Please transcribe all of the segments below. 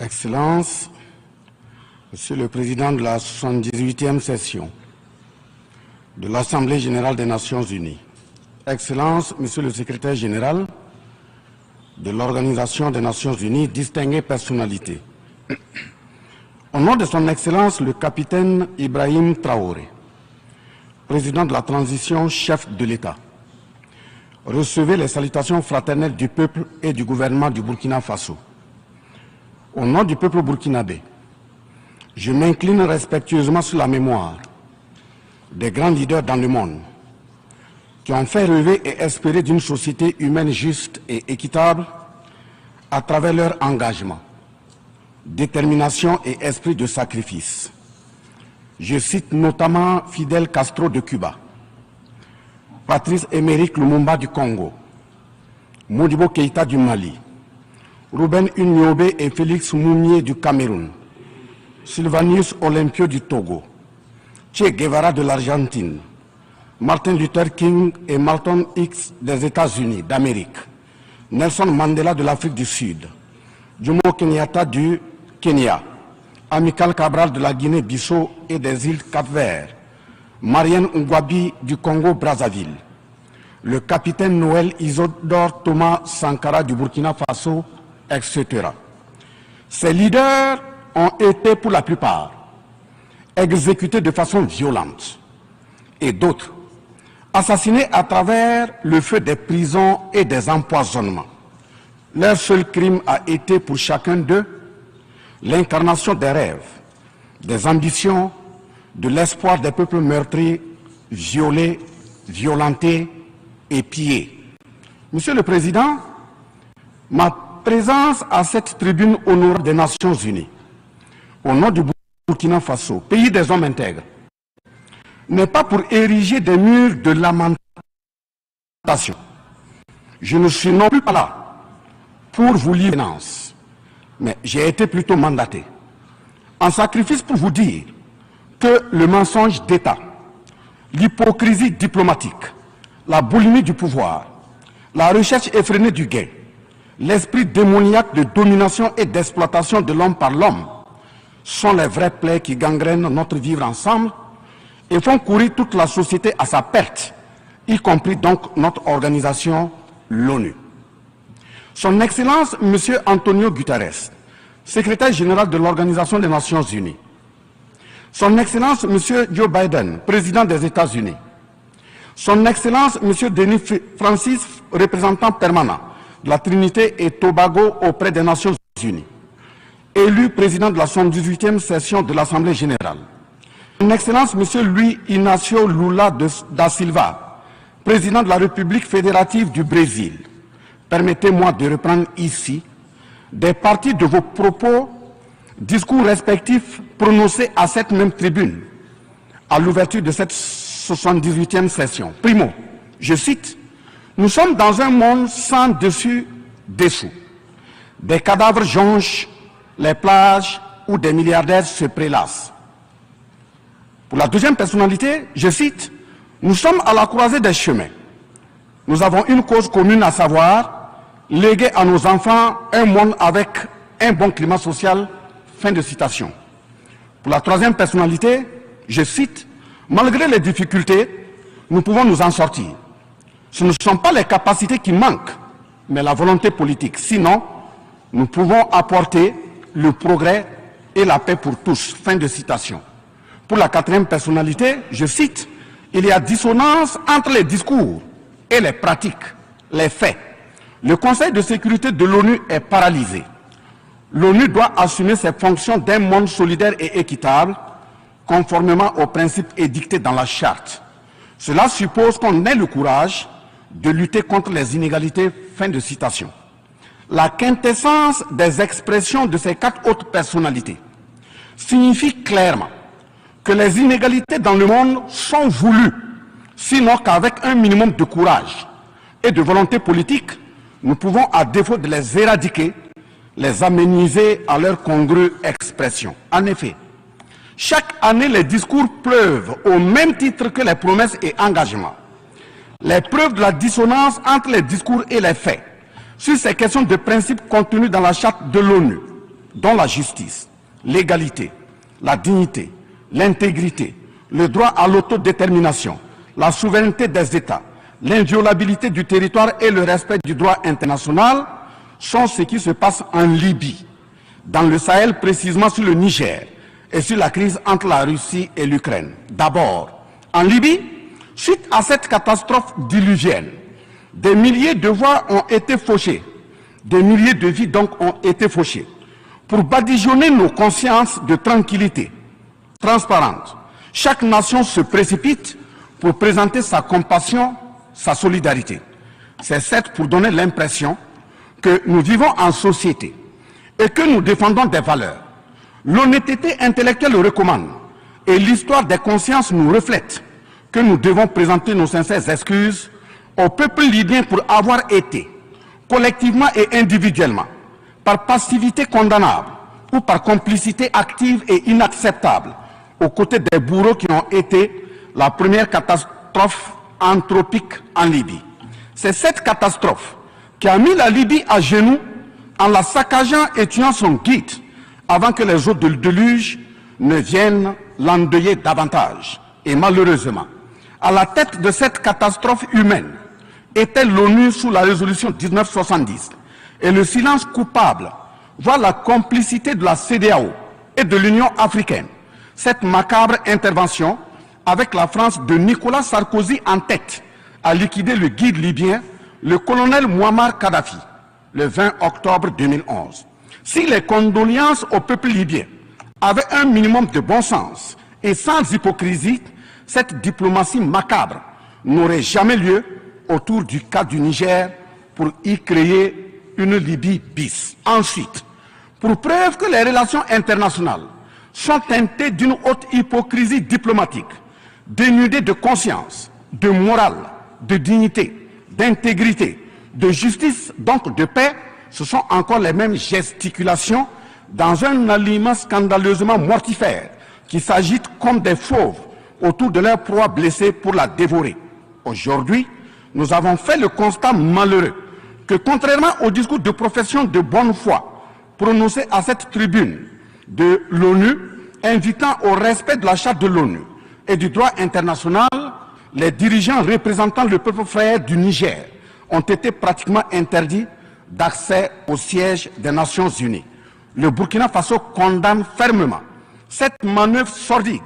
Excellences, Monsieur le Président de la 78e session de l'Assemblée générale des Nations unies, Excellences, Monsieur le Secrétaire général de l'Organisation des Nations unies, distinguées personnalités, au nom de son Excellence le capitaine Ibrahim Traoré, président de la transition, chef de l'État, recevez les salutations fraternelles du peuple et du gouvernement du Burkina Faso. Au nom du peuple burkinabé, je m'incline respectueusement sur la mémoire des grands leaders dans le monde qui ont fait rêver et espérer d'une société humaine juste et équitable à travers leur engagement, détermination et esprit de sacrifice. Je cite notamment Fidel Castro de Cuba, Patrice Émeric Lumumba du Congo, Modibo Keïta du Mali, Ruben Unyobé et Félix Mounier du Cameroun, Sylvanus Olympio du Togo, Che Guevara de l'Argentine, Martin Luther King et Malcolm X des États-Unis d'Amérique, Nelson Mandela de l'Afrique du Sud, Jomo Kenyatta du Kenya, Amical Cabral de la Guinée-Bissau et des îles Cap-Vert, Marianne Ngouabi du Congo-Brazzaville, le capitaine Noël Isidore Thomas Sankara du Burkina Faso, etc. Ces leaders ont été pour la plupart exécutés de façon violente et d'autres assassinés à travers le feu des prisons et des empoisonnements. Leur seul crime a été pour chacun d'eux l'incarnation des rêves, des ambitions, de l'espoir des peuples meurtris, violés, violentés et pillés. Monsieur le Président, ma présence à cette tribune honore des Nations Unies, au nom du Burkina Faso, pays des hommes intègres, n'est pas pour ériger des murs de lamentation. Je ne suis non plus pas là pour vous livrer, mais j'ai été plutôt mandaté en sacrifice pour vous dire que le mensonge d'État, l'hypocrisie diplomatique, la boulimie du pouvoir, la recherche effrénée du gain, l'esprit démoniaque de domination et d'exploitation de l'homme par l'homme sont les vrais plaies qui gangrènent notre vivre ensemble et font courir toute la société à sa perte, y compris donc notre organisation, l'ONU. Son Excellence, M. Antonio Guterres, secrétaire général de l'Organisation des Nations Unies, Son Excellence, M. Joe Biden, président des États-Unis, Son Excellence, M. Denis Francis, représentant permanent de la Trinité et Tobago auprès des Nations Unies, élu président de la 78e session de l'Assemblée générale, Son Excellence, M. Luis Inácio Lula da Silva, président de la République fédérative du Brésil, permettez-moi de reprendre ici des parties de vos propos, discours respectifs prononcés à cette même tribune, à l'ouverture de cette 78e session. Primo, je cite, « Nous sommes dans un monde sans dessus-dessous. Des cadavres jonchent les plages où des milliardaires se prélassent. » Pour la deuxième personnalité, je cite, « Nous sommes à la croisée des chemins. Nous avons une cause commune, à savoir léguer à nos enfants un monde avec un bon climat social. » Fin de citation. Pour la troisième personnalité, je cite, « Malgré les difficultés, nous pouvons nous en sortir. Ce ne sont pas les capacités qui manquent, mais la volonté politique. Sinon, nous pouvons apporter le progrès et la paix pour tous. » Fin de citation. Pour la quatrième personnalité, je cite, « Il y a dissonance entre les discours et les pratiques, les faits. Le Conseil de sécurité de l'ONU est paralysé. L'ONU doit assumer ses fonctions d'un monde solidaire et équitable, conformément aux principes édictés dans la charte. Cela suppose qu'on ait le courage de lutter contre les inégalités. » Fin de citation. La quintessence des expressions de ces quatre autres personnalités signifie clairement que les inégalités dans le monde sont voulues, sinon qu'avec un minimum de courage et de volonté politique, nous pouvons, à défaut de les éradiquer, les amenuiser à leur congrue expression. En effet, chaque année, les discours pleuvent au même titre que les promesses et engagements. Les preuves de la dissonance entre les discours et les faits sur ces questions de principe contenues dans la charte de l'ONU dont la justice, l'égalité, la dignité, l'intégrité, le droit à l'autodétermination, la souveraineté des États, l'inviolabilité du territoire et le respect du droit international sont ce qui se passe en Libye, dans le Sahel, précisément sur le Niger et sur la crise entre la Russie et l'Ukraine. D'abord, en Libye, suite à cette catastrophe diluvienne, des milliers de voix ont été fauchées, des milliers de vies donc ont été fauchées, pour badigeonner nos consciences de tranquillité transparente. Chaque nation se précipite pour présenter sa compassion, sa solidarité. C'est certes pour donner l'impression que nous vivons en société et que nous défendons des valeurs. L'honnêteté intellectuelle le recommande et l'histoire des consciences nous reflète que nous devons présenter nos sincères excuses au peuple libyen pour avoir été, collectivement et individuellement, par passivité condamnable ou par complicité active et inacceptable, aux côtés des bourreaux qui ont été la première catastrophe anthropique en Libye. C'est cette catastrophe qui a mis la Libye à genoux en la saccageant et tuant son guide avant que les eaux de déluge ne viennent l'endeuiller davantage. Et malheureusement, à la tête de cette catastrophe humaine était l'ONU sous la résolution 1970. Et le silence coupable voit la complicité de la CEDEAO et de l'Union africaine. Cette macabre intervention, avec la France de Nicolas Sarkozy en tête, a liquidé le guide libyen, le colonel Muammar Kadhafi, le 20 octobre 2011. Si les condoléances au peuple libyen avaient un minimum de bon sens et sans hypocrisie, cette diplomatie macabre n'aurait jamais lieu autour du cas du Niger pour y créer une Libye bis. Ensuite, pour preuve que les relations internationales sont teintées d'une haute hypocrisie diplomatique, dénudées de conscience, de morale, de dignité, d'intégrité, de justice, donc de paix, ce sont encore les mêmes gesticulations dans un aliment scandaleusement mortifère qui s'agitent comme des fauves autour de leur proie blessée pour la dévorer. Aujourd'hui, nous avons fait le constat malheureux que contrairement au discours de profession de bonne foi prononcé à cette tribune de l'ONU, invitant au respect de la charte de l'ONU et du droit international, les dirigeants représentant le peuple frère du Niger ont été pratiquement interdits d'accès au siège des Nations Unies. Le Burkina Faso condamne fermement cette manœuvre sordide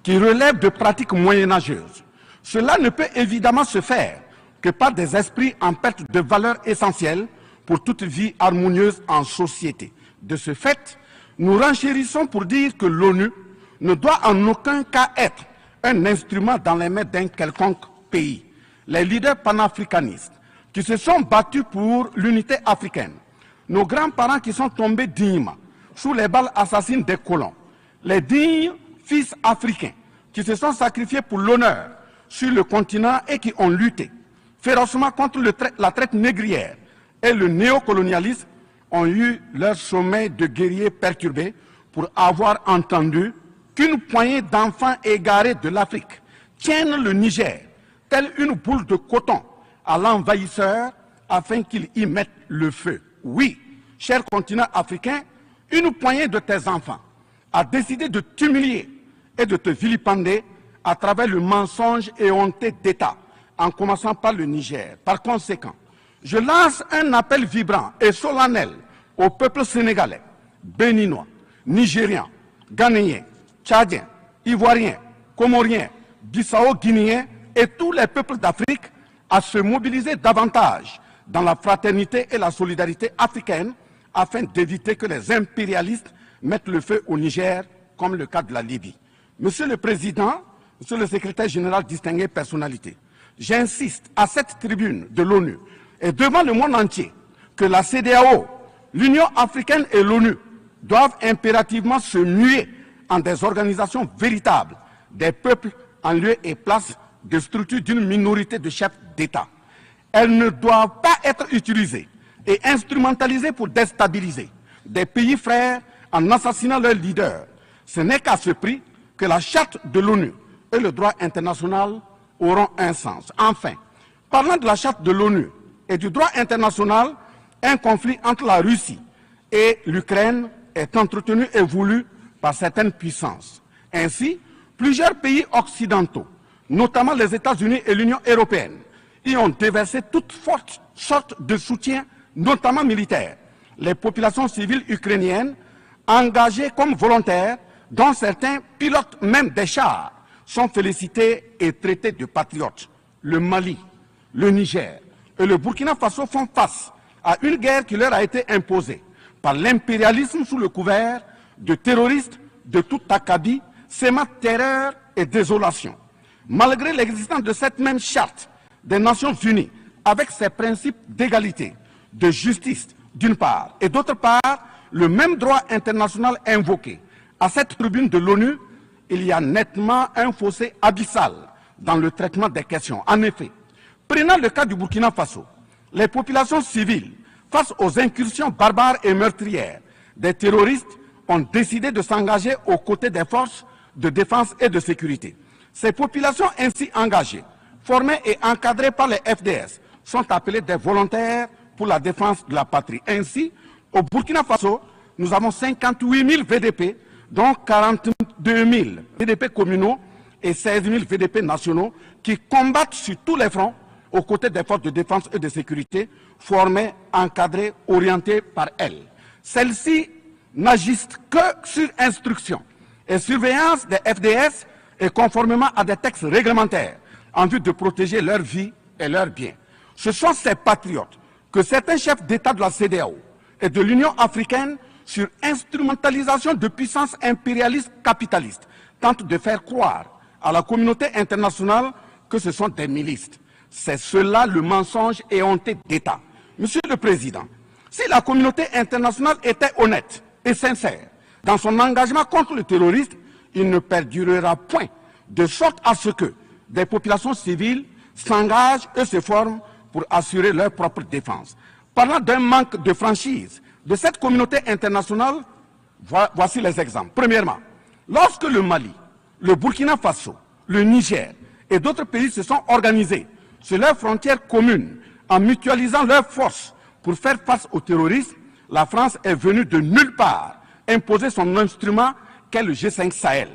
qui relève de pratiques moyenâgeuses. Cela ne peut évidemment se faire que par des esprits en perte de valeurs essentielles pour toute vie harmonieuse en société. De ce fait, nous renchérissons pour dire que l'ONU ne doit en aucun cas être un instrument dans les mains d'un quelconque pays. Les leaders panafricanistes qui se sont battus pour l'unité africaine, nos grands-parents qui sont tombés dignement sous les balles assassines des colons, les dignes fils africains qui se sont sacrifiés pour l'honneur sur le continent et qui ont lutté férocement contre la traite négrière et le néocolonialisme, ont eu leur sommeil de guerriers perturbé pour avoir entendu qu'une poignée d'enfants égarés de l'Afrique tiennent le Niger, telle une boule de coton, à l'envahisseur afin qu'il y mette le feu. Oui, cher continent africain, une poignée de tes enfants a décidé de t'humilier et de te vilipender à travers le mensonge éhonté d'État, en commençant par le Niger. Par conséquent, je lance un appel vibrant et solennel au peuple sénégalais, béninois, nigérien, ghanéen, tchadien, ivoirien, comorien, bissau-guinéen et tous les peuples d'Afrique à se mobiliser davantage dans la fraternité et la solidarité africaine afin d'éviter que les impérialistes mettent le feu au Niger, comme le cas de la Libye. Monsieur le Président, Monsieur le Secrétaire général, distingué personnalité, j'insiste à cette tribune de l'ONU et devant le monde entier que la CEDEAO, l'Union africaine et l'ONU doivent impérativement se muer en des organisations véritables des peuples en lieu et place de structures d'une minorité de chefs d'État. Elles ne doivent pas être utilisées et instrumentalisées pour déstabiliser des pays frères en assassinant leurs leaders. Ce n'est qu'à ce prix que la charte de l'ONU et le droit international auront un sens. Enfin, parlant de la charte de l'ONU et du droit international, un conflit entre la Russie et l'Ukraine est est entretenu et voulu par certaines puissances. Ainsi, plusieurs pays occidentaux, notamment les États-Unis et l'Union européenne, y ont déversé toute sorte de soutien, notamment militaire. Les populations civiles ukrainiennes, engagées comme volontaires, dont certains pilotent même des chars, sont félicités et traités de patriotes. Le Mali, le Niger et le Burkina Faso font face à une guerre qui leur a été imposée par l'impérialisme sous le couvert de terroristes de tout acabit, sémant terreur et désolation. Malgré l'existence de cette même charte des Nations Unies, avec ses principes d'égalité, de justice d'une part, et d'autre part, le même droit international invoqué. À cette tribune de l'ONU, il y a nettement un fossé abyssal dans le traitement des questions. En effet, prenant le cas du Burkina Faso, les populations civiles, face aux incursions barbares et meurtrières des terroristes, ont décidé de s'engager aux côtés des forces de défense et de sécurité. Ces populations ainsi engagées, formées et encadrées par les FDS, sont appelées des volontaires pour la défense de la patrie. Ainsi, au Burkina Faso, nous avons 58 000 VDP, dont 42 000 VDP communaux et 16 000 VDP nationaux qui combattent sur tous les fronts aux côtés des forces de défense et de sécurité formées, encadrées, orientées par elles. Celles-ci n'agissent que sur instruction et surveillance des FDS et conformément à des textes réglementaires en vue de protéger leur vie et leurs biens. Ce sont ces patriotes que certains chefs d'État de la CEDEAO et de l'Union africaine, sur instrumentalisation de puissances impérialistes capitalistes, tentent de faire croire à la communauté internationale que ce sont des milices. C'est cela le mensonge éhonté d'État. Monsieur le Président, si la communauté internationale était honnête et sincère dans son engagement contre le terrorisme, il ne perdurera point, de sorte à ce que des populations civiles s'engagent et se forment pour assurer leur propre défense. Parlant d'un manque de franchise de cette communauté internationale, voici les exemples. Premièrement, lorsque le Mali, le Burkina Faso, le Niger et d'autres pays se sont organisés sur leurs frontières communes en mutualisant leurs forces pour faire face au terrorisme, la France est venue de nulle part imposer son instrument qu'est le G5 Sahel.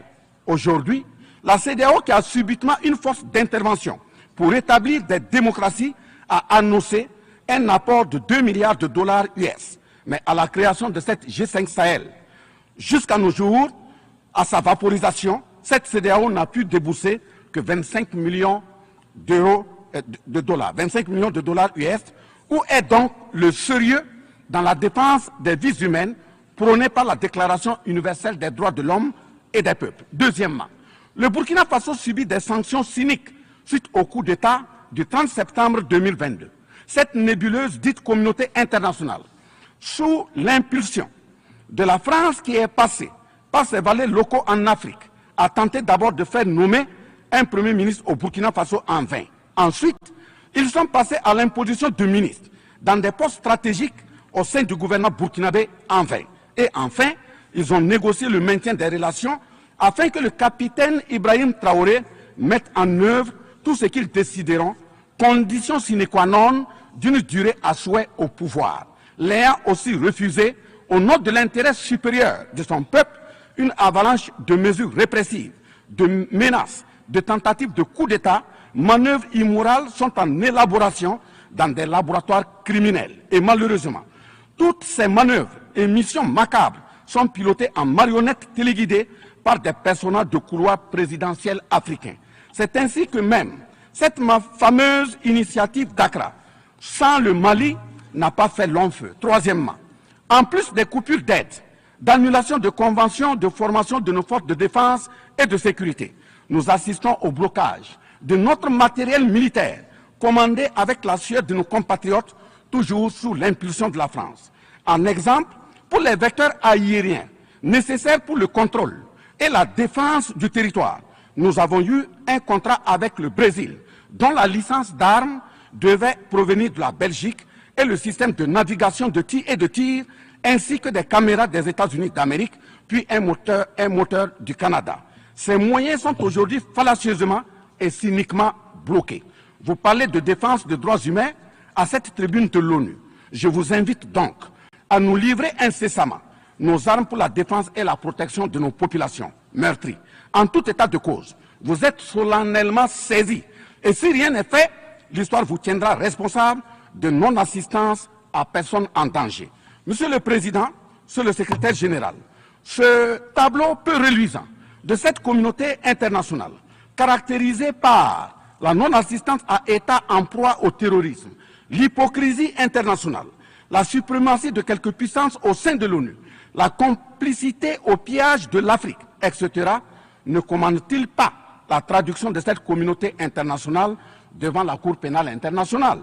Aujourd'hui, la CEDEAO, qui a subitement une force d'intervention pour établir des démocraties, a annoncé un apport de 2 milliards de dollars US. Mais à la création de cette G5 Sahel, jusqu'à nos jours, à sa vaporisation, cette CEDEAO n'a pu débourser que 25 millions d'euros de dollars, 25 millions de dollars US. Où est donc le sérieux dans la défense des vies humaines prônée par la Déclaration universelle des droits de l'homme et des peuples? Deuxièmement, le Burkina Faso subit des sanctions cyniques suite au coup d'État du 30 septembre 2022. Cette nébuleuse dite communauté internationale, sous l'impulsion de la France qui est passée par ses valets locaux en Afrique, a tenté d'abord de faire nommer un Premier ministre au Burkina Faso en vain. Ensuite, ils sont passés à l'imposition de ministres dans des postes stratégiques au sein du gouvernement burkinabé en vain. Et enfin, ils ont négocié le maintien des relations afin que le capitaine Ibrahim Traoré mette en œuvre tout ce qu'ils décideront, condition sine qua non d'une durée à souhait au pouvoir. L'ayant aussi refusé, au nom de l'intérêt supérieur de son peuple, une avalanche de mesures répressives, de menaces, de tentatives de coup d'État, manœuvres immorales sont en élaboration dans des laboratoires criminels. Et malheureusement, toutes ces manœuvres et missions macabres sont pilotées en marionnettes téléguidées par des personnages de couloir présidentiel africains. C'est ainsi que même cette fameuse initiative d'Accra, sans le Mali, n'a pas fait long feu. Troisièmement, en plus des coupures d'aide, d'annulation de conventions de formation de nos forces de défense et de sécurité, nous assistons au blocage de notre matériel militaire, commandé avec la sueur de nos compatriotes, toujours sous l'impulsion de la France. En exemple, pour les vecteurs aériens nécessaires pour le contrôle et la défense du territoire, nous avons eu un contrat avec le Brésil, dont la licence d'armes devait provenir de la Belgique, et le système de navigation de tir ainsi que des caméras des États-Unis d'Amérique, puis un moteur du Canada. Ces moyens sont aujourd'hui fallacieusement et cyniquement bloqués. Vous parlez de défense des droits humains à cette tribune de l'ONU. Je vous invite donc à nous livrer incessamment nos armes pour la défense et la protection de nos populations meurtries. En tout état de cause, vous êtes solennellement saisis. Et si rien n'est fait, l'histoire vous tiendra responsable de non-assistance à personne en danger. Monsieur le Président, Monsieur le Secrétaire général, ce tableau peu reluisant de cette communauté internationale, caractérisée par la non-assistance à États en proie au terrorisme, l'hypocrisie internationale, la suprématie de quelques puissances au sein de l'ONU, la complicité au pillage de l'Afrique, etc., ne commande-t-il pas la traduction de cette communauté internationale devant la Cour pénale internationale?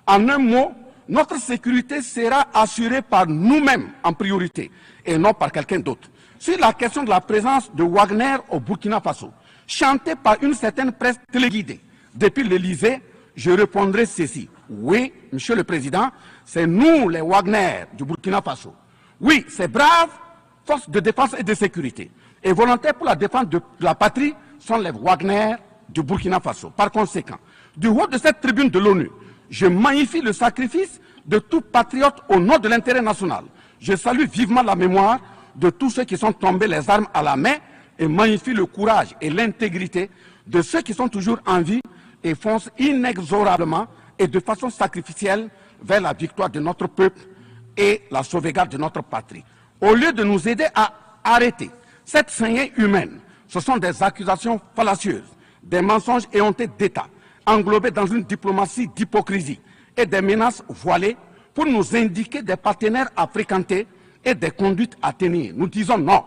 En un mot, notre sécurité sera assurée par nous-mêmes en priorité et non par quelqu'un d'autre. Sur la question de la présence de Wagner au Burkina Faso, chantée par une certaine presse téléguidée depuis l'Élysée, je répondrai ceci. Oui, Monsieur le Président, c'est nous les Wagner du Burkina Faso. Oui, ces braves forces de défense et de sécurité et volontaires pour la défense de la patrie sont les Wagner du Burkina Faso. Par conséquent, du haut de cette tribune de l'ONU, je magnifie le sacrifice de tout patriote au nom de l'intérêt national. Je salue vivement la mémoire de tous ceux qui sont tombés les armes à la main et magnifie le courage et l'intégrité de ceux qui sont toujours en vie et foncent inexorablement et de façon sacrificielle vers la victoire de notre peuple et la sauvegarde de notre patrie. Au lieu de nous aider à arrêter cette saignée humaine, ce sont des accusations fallacieuses, des mensonges éhontés d'État, englobés dans une diplomatie d'hypocrisie et des menaces voilées pour nous indiquer des partenaires à fréquenter et des conduites à tenir. Nous disons non.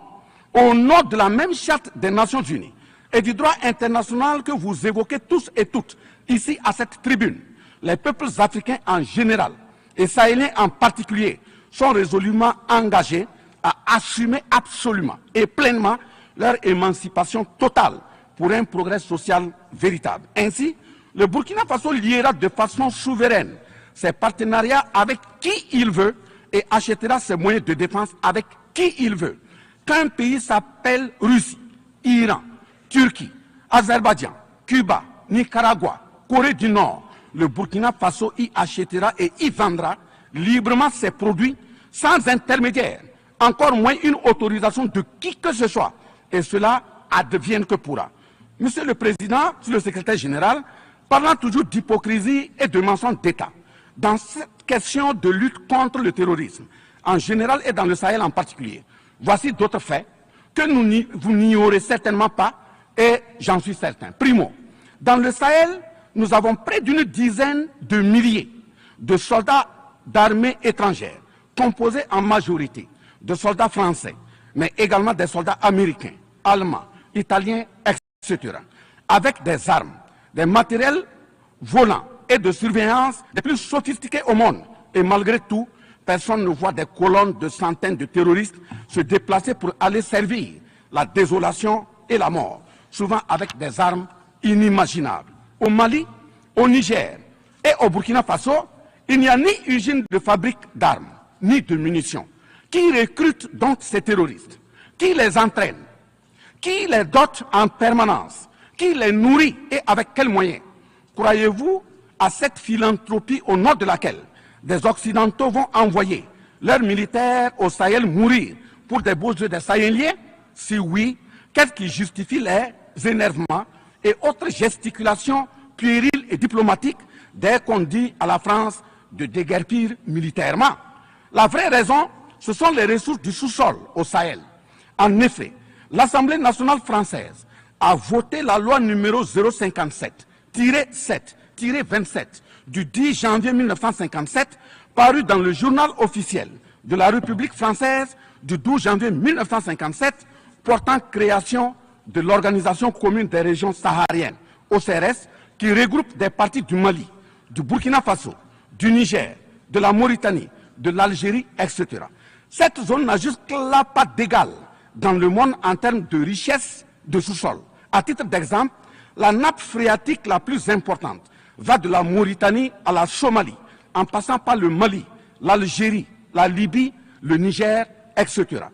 Au nom de la même charte des Nations Unies et du droit international que vous évoquez tous et toutes ici à cette tribune, les peuples africains en général et sahéliens en particulier sont résolument engagés à assumer absolument et pleinement leur émancipation totale pour un progrès social véritable. Ainsi, le Burkina Faso liera de façon souveraine ses partenariats avec qui il veut et achètera ses moyens de défense avec qui il veut. Qu'un pays s'appelle Russie, Iran, Turquie, Azerbaïdjan, Cuba, Nicaragua, Corée du Nord, le Burkina Faso y achètera et y vendra librement ses produits sans intermédiaire, encore moins une autorisation de qui que ce soit. Et cela advienne que pourra. Monsieur le Président, Monsieur le Secrétaire général, parlant toujours d'hypocrisie et de mensonges d'État, dans cette question de lutte contre le terrorisme, en général et dans le Sahel en particulier, voici d'autres faits que vous n'ignorez certainement pas et j'en suis certain. Primo, dans le Sahel, nous avons près d'une dizaine de milliers de soldats d'armées étrangères, composés en majorité de soldats français, mais également des soldats américains, allemands, italiens, etc., avec des armes, des matériels volants et de surveillance les plus sophistiqués au monde. Et malgré tout, personne ne voit des colonnes de centaines de terroristes se déplacer pour aller servir la désolation et la mort, souvent avec des armes inimaginables. Au Mali, au Niger et au Burkina Faso, il n'y a ni usine de fabrique d'armes, ni de munitions. Qui recrute donc ces terroristes? Qui les entraîne? Qui les dote en permanence? Qui les nourrit et avec quels moyens? Croyez-vous à cette philanthropie au nom de laquelle des Occidentaux vont envoyer leurs militaires au Sahel mourir pour des beaux yeux des Sahéliens? Si oui, qu'est-ce qui justifie les énervements et autres gesticulations puériles et diplomatiques dès qu'on dit à la France de déguerpir militairement? La vraie raison, ce sont les ressources du sous-sol au Sahel. En effet, l'Assemblée nationale française a voté la loi numéro 057-7-27 du 10 janvier 1957, parue dans le journal officiel de la République française du 12 janvier 1957, portant création de l'Organisation commune des régions sahariennes, OCRS, qui regroupe des parties du Mali, du Burkina Faso, du Niger, de la Mauritanie, de l'Algérie, etc. Cette zone n'a jusque-là pas d'égal dans le monde en termes de richesse de sous-sol. À titre d'exemple, la nappe phréatique la plus importante va de la Mauritanie à la Somalie, en passant par le Mali, l'Algérie, la Libye, le Niger, etc.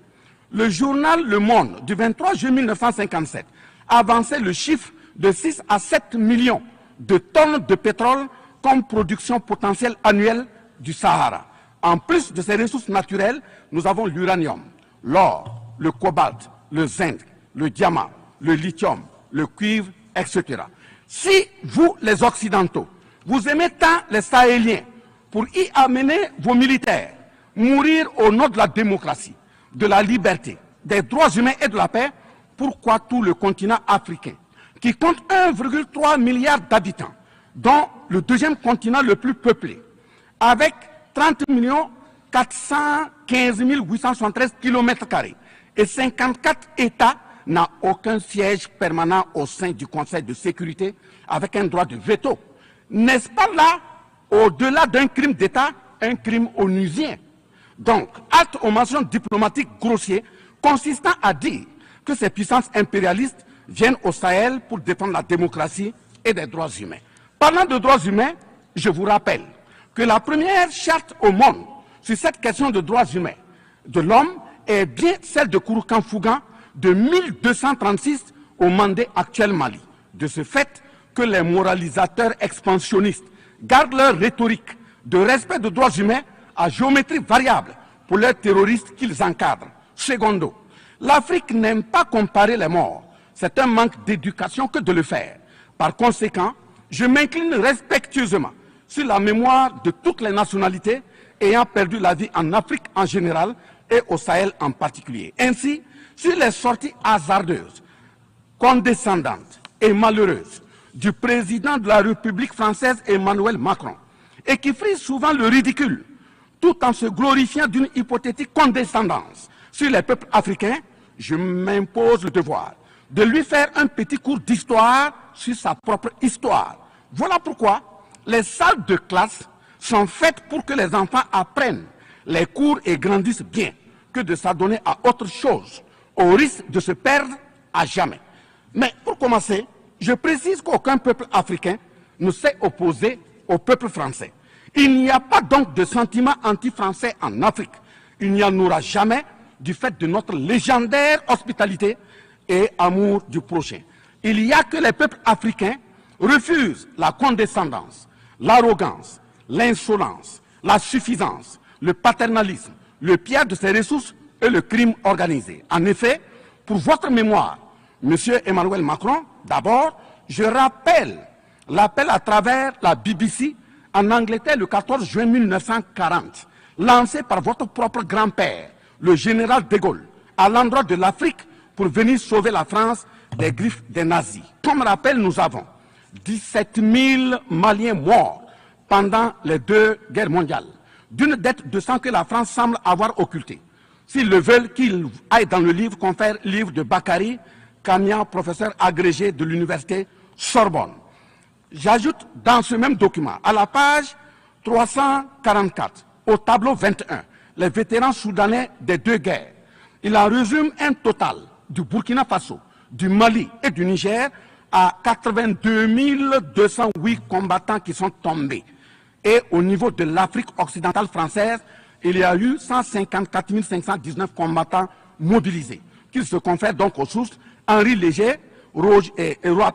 Le journal Le Monde du 23 juin 1957 avançait le chiffre de 6 à 7 millions de tonnes de pétrole comme production potentielle annuelle du Sahara. En plus de ces ressources naturelles, nous avons l'uranium, l'or, le cobalt, le zinc, le diamant, le lithium, le cuivre, etc. Si vous, les Occidentaux, vous aimez tant les Sahéliens pour y amener vos militaires, mourir au nom de la démocratie, de la liberté, des droits humains et de la paix, pourquoi tout le continent africain, qui compte 1,3 milliard d'habitants, dont le deuxième continent le plus peuplé, avec 30 415 873 km² et 54 États, n'a aucun siège permanent au sein du Conseil de sécurité avec un droit de veto. N'est-ce pas là, au-delà d'un crime d'État, un crime onusien? Donc, acte aux mentions diplomatiques grossiers consistant à dire que ces puissances impérialistes viennent au Sahel pour défendre la démocratie et des droits humains. Parlant de droits humains, je vous rappelle que la première charte au monde sur cette question de droits humains de l'homme est bien celle de Kouroukan-Fougan de 1236 au Mandé actuel Mali. De ce fait que les moralisateurs expansionnistes gardent leur rhétorique de respect des droits humains à géométrie variable pour leurs terroristes qu'ils encadrent. Secondo, l'Afrique n'aime pas comparer les morts. C'est un manque d'éducation que de le faire. Par conséquent, je m'incline respectueusement sur la mémoire de toutes les nationalités ayant perdu la vie en Afrique en général et au Sahel en particulier. Ainsi, sur les sorties hasardeuses, condescendantes et malheureuses du président de la République française Emmanuel Macron, et qui frise souvent le ridicule, tout en se glorifiant d'une hypothétique condescendance sur les peuples africains, je m'impose le devoir de lui faire un petit cours d'histoire sur sa propre histoire. Voilà pourquoi les salles de classe sont faites pour que les enfants apprennent les cours et grandissent bien, que de s'adonner à autre chose, au risque de se perdre à jamais. Mais pour commencer, je précise qu'aucun peuple africain ne s'est opposé au peuple français. Il n'y a pas donc de sentiment anti-français en Afrique. Il n'y en aura jamais du fait de notre légendaire hospitalité et amour du prochain. Il y a que les peuples africains refusent la condescendance, l'arrogance, l'insolence, la suffisance, le paternalisme, le pillage de ses ressources et le crime organisé. En effet, pour votre mémoire, M. Emmanuel Macron, d'abord, je rappelle l'appel à travers la BBC en Angleterre le 14 juin 1940, lancé par votre propre grand-père, le général de Gaulle, à l'endroit de l'Afrique pour venir sauver la France des griffes des nazis. Comme rappel, nous avons 17 000 Maliens morts pendant les 2 guerres mondiales, d'une dette de sang que la France semble avoir occultée. S'ils le veulent, qu'ils aillent dans le livre, confère livre de Bakary Kania, professeur agrégé de l'université Sorbonne. J'ajoute dans ce même document, à la page 344, au tableau 21, les vétérans soudanais des 2 guerres. Il en résume un total du Burkina Faso, du Mali et du Niger à 82 208 combattants qui sont tombés. Et au niveau de l'Afrique occidentale française, il y a eu 154 519 combattants mobilisés, qui se confèrent donc aux sources Henri Léger,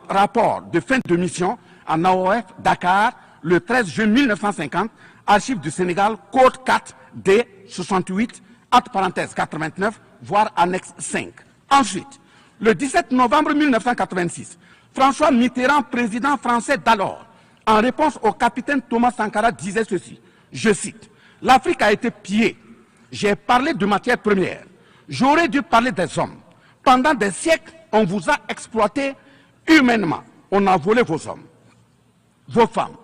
rapport de fin de mission en AOF Dakar, le 13 juin 1950, archives du Sénégal, code 4 D 68, acte parenthèse 89, voire annexe 5. Ensuite, le 17 novembre 1986, François Mitterrand, président français d'alors, en réponse au capitaine Thomas Sankara, disait ceci, je cite, « L'Afrique a été pillée. J'ai parlé de matières premières. J'aurais dû parler des hommes. Pendant des siècles, on vous a exploité humainement. On a volé vos hommes, vos femmes,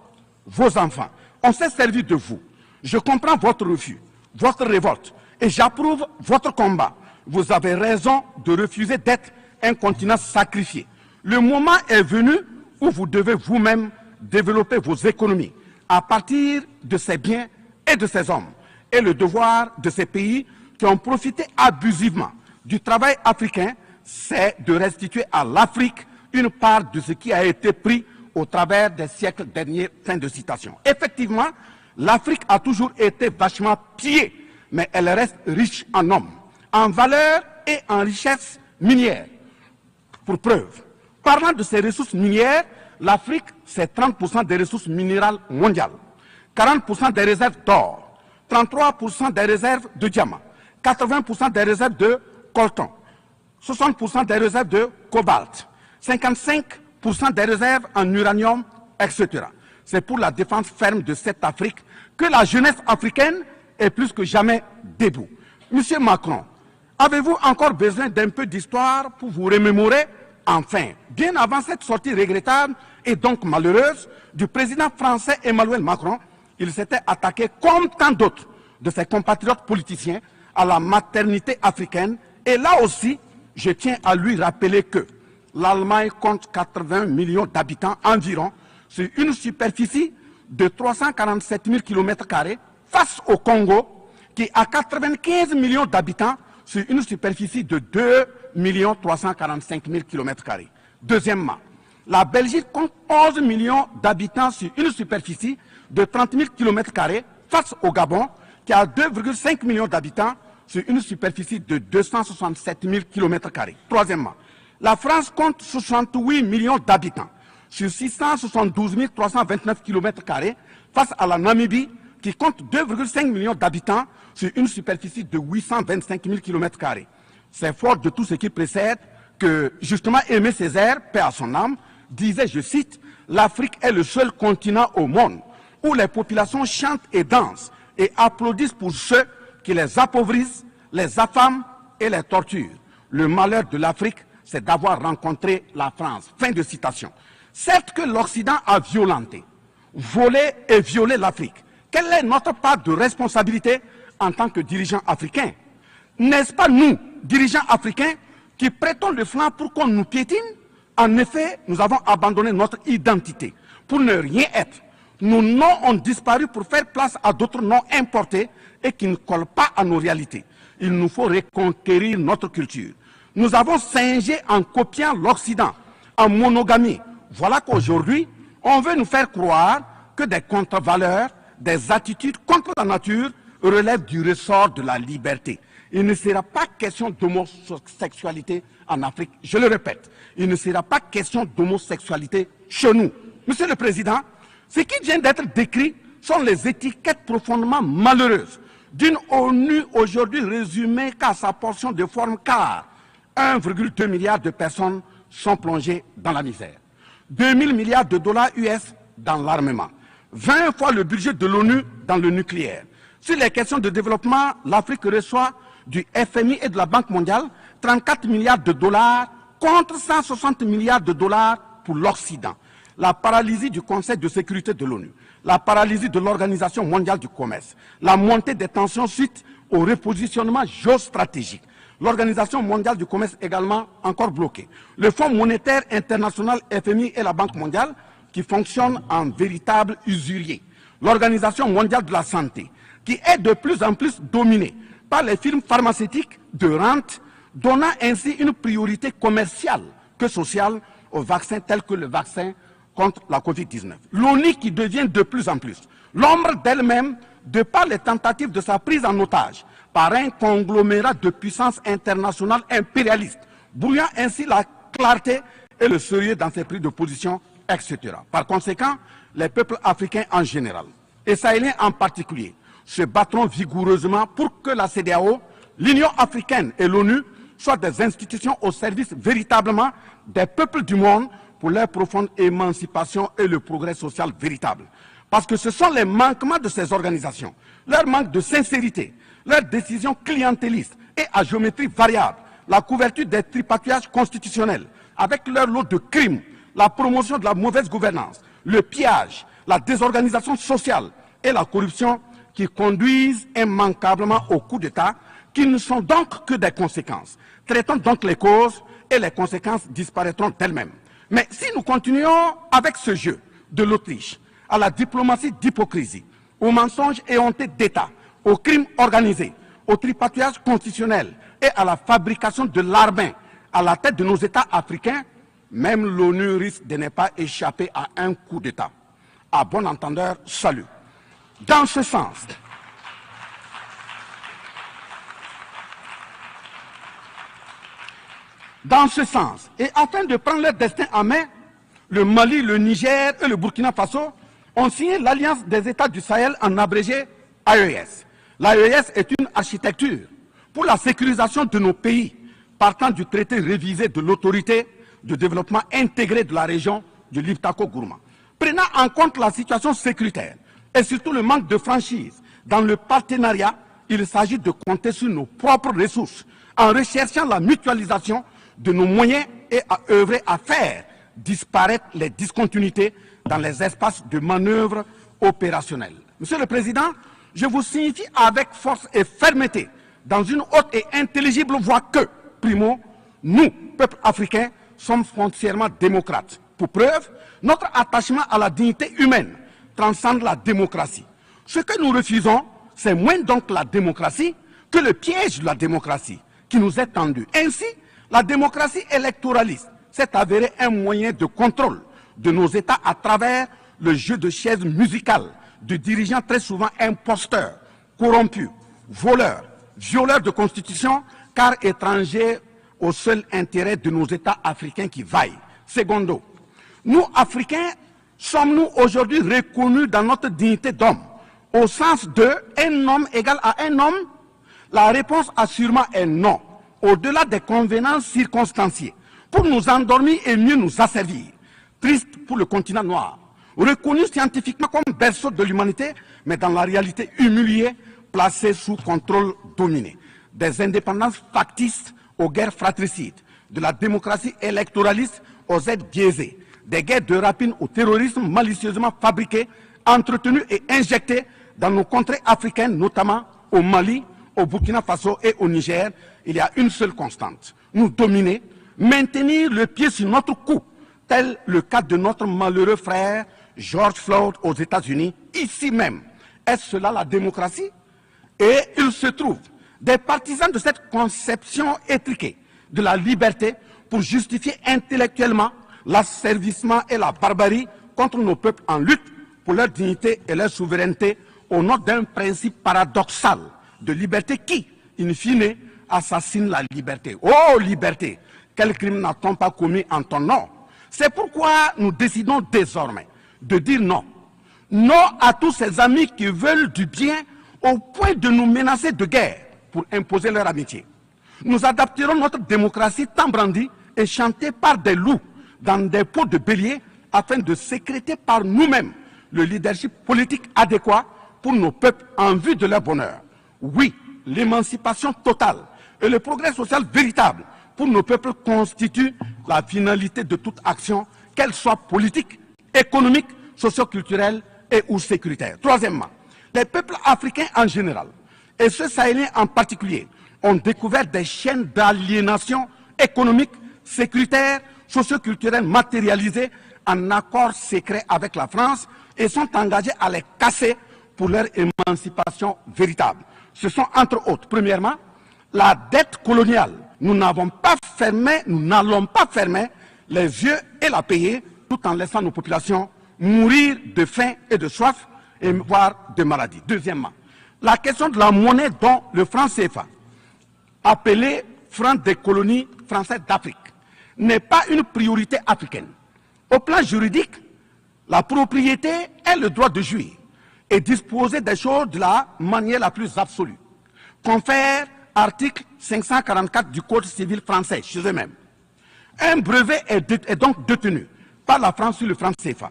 vos enfants. On s'est servi de vous. Je comprends votre refus, votre révolte, et j'approuve votre combat. Vous avez raison de refuser d'être un continent sacrifié. Le moment est venu où vous devez vous-même développer vos économies à partir de ces biens et de ces hommes. Et le devoir de ces pays qui ont profité abusivement du travail africain, c'est de restituer à l'Afrique une part de ce qui a été pris au travers des siècles derniers. Fin de citation. Effectivement, l'Afrique a toujours été vachement pillée, mais elle reste riche en hommes, en valeur et en richesse minière. Pour preuve, parlant de ses ressources minières, l'Afrique, c'est 30% des ressources minérales mondiales, 40% des réserves d'or, 33% des réserves de diamants, 80% des réserves de coltan, 60% des réserves de cobalt, 55% des réserves en uranium, etc. C'est pour la défense ferme de cette Afrique que la jeunesse africaine est plus que jamais debout. Monsieur Macron, avez-vous encore besoin d'un peu d'histoire pour vous remémorer? Enfin, bien avant cette sortie regrettable et donc malheureuse du président français Emmanuel Macron, il s'était attaqué, comme tant d'autres de ses compatriotes politiciens, à la maternité africaine. Et là aussi, je tiens à lui rappeler que l'Allemagne compte 80 millions d'habitants environ sur une superficie de 347 000 km² face au Congo, qui a 95 millions d'habitants sur une superficie de 2 345 000 km². Deuxièmement, la Belgique compte 11 millions d'habitants sur une superficie de 30 000 km² face au Gabon, qui a 2,5 millions d'habitants sur une superficie de 267 000 km². Troisièmement, la France compte 68 millions d'habitants sur 672 329 km² face à la Namibie, qui compte 2,5 millions d'habitants sur une superficie de 825 000 km². C'est fort de tout ce qui précède que, justement, Aimé Césaire, paix à son âme, disait, je cite, « L'Afrique est le seul continent au monde où les populations chantent et dansent et applaudissent pour ceux qui les appauvrissent, les affament et les torturent. Le malheur de l'Afrique, c'est d'avoir rencontré la France. » Fin de citation. Certes que l'Occident a violenté, volé et violé l'Afrique. Quelle est notre part de responsabilité en tant que dirigeants africains? N'est-ce pas nous, dirigeants africains, qui prêtons le flanc pour qu'on nous piétine? En effet, nous avons abandonné notre identité pour ne rien être. Nos noms ont disparu pour faire place à d'autres noms importés et qui ne collent pas à nos réalités. Il nous faut reconquérir notre culture. Nous avons singé en copiant l'Occident, en monogamie. Voilà qu'aujourd'hui, on veut nous faire croire que des contre-valeurs, des attitudes contre la nature relèvent du ressort de la liberté. Il ne sera pas question d'homosexualité en Afrique. Je le répète, il ne sera pas question d'homosexualité chez nous. Monsieur le Président, ce qui vient d'être décrit sont les étiquettes profondément malheureuses d'une ONU aujourd'hui résumée qu'à sa portion de forme, car 1,2 milliard de personnes sont plongées dans la misère. 2 000 milliards de dollars US dans l'armement. 20 fois le budget de l'ONU dans le nucléaire. Sur les questions de développement, l'Afrique reçoit du FMI et de la Banque mondiale 34 milliards de dollars contre 160 milliards de dollars pour l'Occident. La paralysie du Conseil de sécurité de l'ONU, la paralysie de l'Organisation mondiale du commerce, la montée des tensions suite au repositionnement géostratégique. L'Organisation mondiale du commerce également encore bloquée. Le Fonds monétaire international FMI et la Banque mondiale qui fonctionnent en véritable usurier. L'Organisation mondiale de la santé qui est de plus en plus dominée par les firmes pharmaceutiques de rente, donnant ainsi une priorité commerciale que sociale aux vaccins tels que le vaccin contre la Covid-19. L'ONU qui devient de plus en plus l'ombre d'elle-même de par les tentatives de sa prise en otage par un conglomérat de puissances internationales impérialistes, brouillant ainsi la clarté et le sérieux dans ses prises de position, etc. Par conséquent, les peuples africains en général, et sahéliens en particulier, se battront vigoureusement pour que la CEDEAO, l'Union africaine et l'ONU soient des institutions au service véritablement des peuples du monde pour leur profonde émancipation et le progrès social véritable. Parce que ce sont les manquements de ces organisations, leur manque de sincérité, leurs décisions clientélistes et à géométrie variable, la couverture des tripatouillages constitutionnels avec leur lot de crimes, la promotion de la mauvaise gouvernance, le pillage, la désorganisation sociale et la corruption qui conduisent immanquablement au coup d'État, qui ne sont donc que des conséquences. Traitons donc les causes et les conséquences disparaîtront d'elles-mêmes. Mais si nous continuons avec ce jeu de l'Autriche, à la diplomatie d'hypocrisie, aux mensonges éhontés d'État, aux crimes organisés, au tripatouillage constitutionnel et à la fabrication de l'armée à la tête de nos États africains, même l'ONU risque de ne pas échapper à un coup d'État. À bon entendeur, salut. Dans ce sens, et afin de prendre leur destin en main, le Mali, le Niger et le Burkina Faso ont signé l'Alliance des États du Sahel en abrégé AES. L'AES est une architecture pour la sécurisation de nos pays, partant du traité révisé de l'autorité de développement intégré de la région du Liptako-Gourma. Prenant en compte la situation sécuritaire et surtout le manque de franchise dans le partenariat, il s'agit de compter sur nos propres ressources en recherchant la mutualisation de nos moyens et à œuvrer à faire disparaître les discontinuités dans les espaces de manœuvre opérationnels. Monsieur le Président, je vous signifie avec force et fermeté, dans une haute et intelligible voix que, primo, nous, peuple africain, sommes foncièrement démocrates. Pour preuve, notre attachement à la dignité humaine transcende la démocratie. Ce que nous refusons, c'est moins donc la démocratie que le piège de la démocratie qui nous est tendu. Ainsi, la démocratie électoraliste s'est avérée un moyen de contrôle de nos États à travers le jeu de chaises musicales de dirigeants très souvent imposteurs, corrompus, voleurs, violeurs de constitution, car étrangers au seul intérêt de nos États africains qui vaillent. Secondo, nous, Africains, sommes-nous aujourd'hui reconnus dans notre dignité d'homme, au sens de un homme égal à un homme? La réponse assurément est non, au-delà des convenances circonstanciées, pour nous endormir et mieux nous asservir. Triste pour le continent noir, reconnu scientifiquement comme berceau de l'humanité, mais dans la réalité humilié, placé sous contrôle dominé. Des indépendances factices aux guerres fratricides, de la démocratie électoraliste aux aides biaisées, des guerres de rapine au terrorisme malicieusement fabriquées, entretenues et injectées dans nos contrées africaines, notamment au Mali, au Burkina Faso et au Niger. Il y a une seule constante: nous dominer, maintenir le pied sur notre cou, tel le cas de notre malheureux frère George Floyd aux États-Unis, ici même. Est-ce cela la démocratie? Et il se trouve des partisans de cette conception étriquée de la liberté pour justifier intellectuellement l'asservissement et la barbarie contre nos peuples en lutte pour leur dignité et leur souveraineté au nom d'un principe paradoxal de liberté qui, in fine, assassine la liberté. Oh liberté, quel crime n'a-t-on pas commis en ton nom? C'est pourquoi nous décidons désormais de dire non. Non à tous ces amis qui veulent du bien au point de nous menacer de guerre pour imposer leur amitié. Nous adapterons notre démocratie tant brandie et chantée par des loups dans des pots de bélier afin de sécréter par nous-mêmes le leadership politique adéquat pour nos peuples en vue de leur bonheur. Oui, l'émancipation totale et le progrès social véritable pour nos peuples constituent la finalité de toute action, qu'elle soit politique, économique, socio-culturelle et ou sécuritaire. Troisièmement, les peuples africains en général, et ceux sahéliens en particulier, ont découvert des chaînes d'aliénation économique, sécuritaire, socio-culturelle matérialisées en accord secret avec la France et sont engagés à les casser pour leur émancipation véritable. Ce sont entre autres, premièrement, la dette coloniale. Nous n'allons pas fermer les yeux et la payer tout en laissant nos populations mourir de faim et de soif et voire de maladie. Deuxièmement, la question de la monnaie dont le franc CFA, appelé franc des colonies françaises d'Afrique, n'est pas une priorité africaine. Au plan juridique, la propriété est le droit de jouir et disposer des choses de la manière la plus absolue. Confère article 544 du Code civil français chez eux-mêmes. Un brevet est donc détenu par la France sur le franc CFA.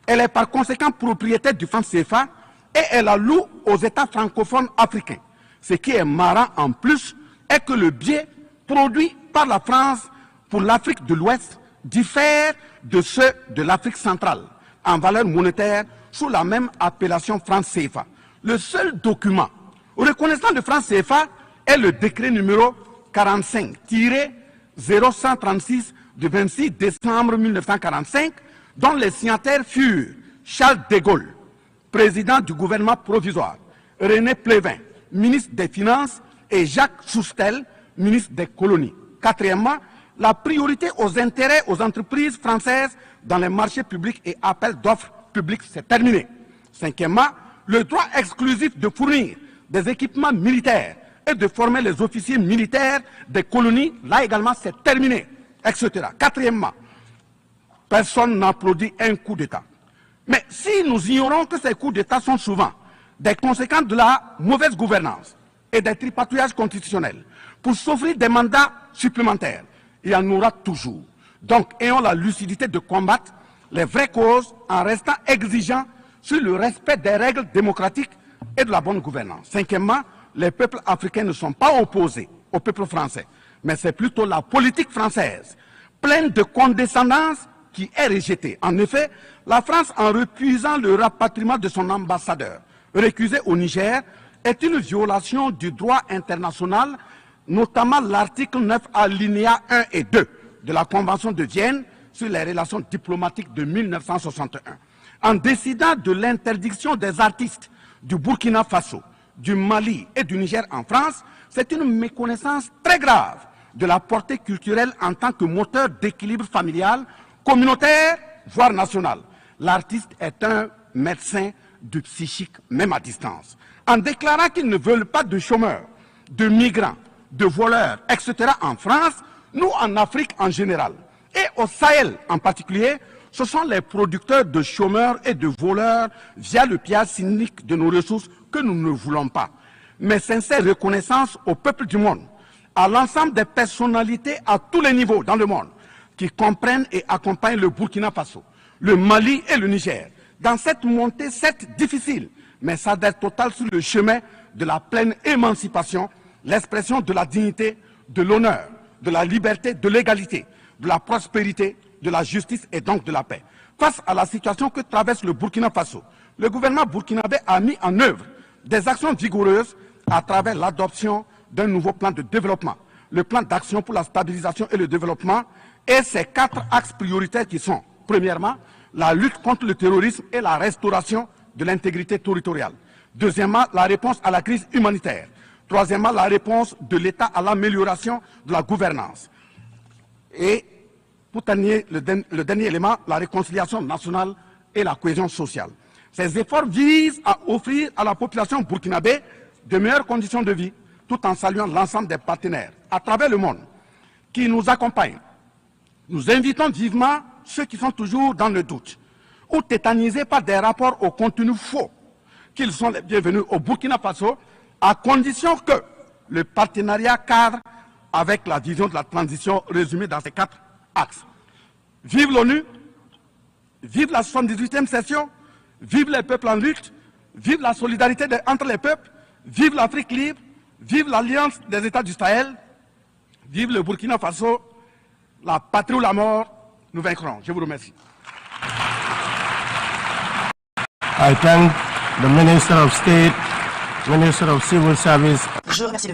Elle est par conséquent propriétaire du franc CFA et elle la loue aux États francophones africains. Ce qui est marrant en plus est que le biais produit par la France pour l'Afrique de l'Ouest diffère de ceux de l'Afrique centrale en valeur monétaire sous la même appellation franc CFA. Le seul document reconnaissant le franc CFA est le décret numéro 45-0136 du 26 décembre 1945, dont les signataires furent Charles de Gaulle, président du gouvernement provisoire, René Pleven, ministre des Finances, et Jacques Soustel, ministre des Colonies. Quatrièmement, la priorité aux intérêts aux entreprises françaises dans les marchés publics et appels d'offres publics, c'est terminé. Cinquièmement, le droit exclusif de fournir des équipements militaires et de former les officiers militaires des colonies, là également c'est terminé, etc. Quatrièmement, personne n'applaudit un coup d'État. Mais si nous ignorons que ces coups d'État sont souvent des conséquences de la mauvaise gouvernance, et des tripatouillages constitutionnels pour s'offrir des mandats supplémentaires, il y en aura toujours. Donc, ayons la lucidité de combattre les vraies causes en restant exigeants sur le respect des règles démocratiques et de la bonne gouvernance. Cinquièmement, les peuples africains ne sont pas opposés au peuple français, mais c'est plutôt la politique française, pleine de condescendance, qui est rejetée. En effet, la France, en refusant le rapatriement de son ambassadeur récusé au Niger, est une violation du droit international, notamment l'article 9 alinéa 1 et 2 de la Convention de Vienne sur les relations diplomatiques de 1961. En décidant de l'interdiction des artistes du Burkina Faso, du Mali et du Niger en France, c'est une méconnaissance très grave de la portée culturelle en tant que moteur d'équilibre familial, communautaire, voire national. L'artiste est un médecin du psychique, même à distance. En déclarant qu'ils ne veulent pas de chômeurs, de migrants, de voleurs, etc. en France, nous en Afrique en général, et au Sahel en particulier, ce sont les producteurs de chômeurs et de voleurs via le pillage cynique de nos ressources que nous ne voulons pas. Mais sincère reconnaissance au peuple du monde, à l'ensemble des personnalités à tous les niveaux dans le monde qui comprennent et accompagnent le Burkina Faso, le Mali et le Niger dans cette montée, certes difficile, mais s'adhère totale sur le chemin de la pleine émancipation, l'expression de la dignité, de l'honneur, de la liberté, de l'égalité, de la prospérité, de la justice et donc de la paix. Face à la situation que traverse le Burkina Faso, le gouvernement burkinabé a mis en œuvre des actions vigoureuses à travers l'adoption d'un nouveau plan de développement, le plan d'action pour la stabilisation et le développement, et ses 4 axes prioritaires qui sont, premièrement, la lutte contre le terrorisme et la restauration de l'intégrité territoriale. Deuxièmement, la réponse à la crise humanitaire. Troisièmement, la réponse de l'État à l'amélioration de la gouvernance. Et pour terminer, le dernier élément, la réconciliation nationale et la cohésion sociale. Ces efforts visent à offrir à la population burkinabé de meilleures conditions de vie, tout en saluant l'ensemble des partenaires à travers le monde qui nous accompagnent. Nous invitons vivement ceux qui sont toujours dans le doute ou tétanisés par des rapports au contenu faux qu'ils sont les bienvenus au Burkina Faso, à condition que le partenariat cadre avec la vision de la transition résumée dans ces 4 axes. Vive l'ONU, vive la 78e session, vive les peuples en lutte, vive la solidarité entre les peuples, vive l'Afrique libre, vive l'Alliance des États du Sahel, vive le Burkina Faso, la patrie ou la mort, nous vaincrons. Je vous remercie. I thank the Minister of State, Minister of Civil Service. Je remercie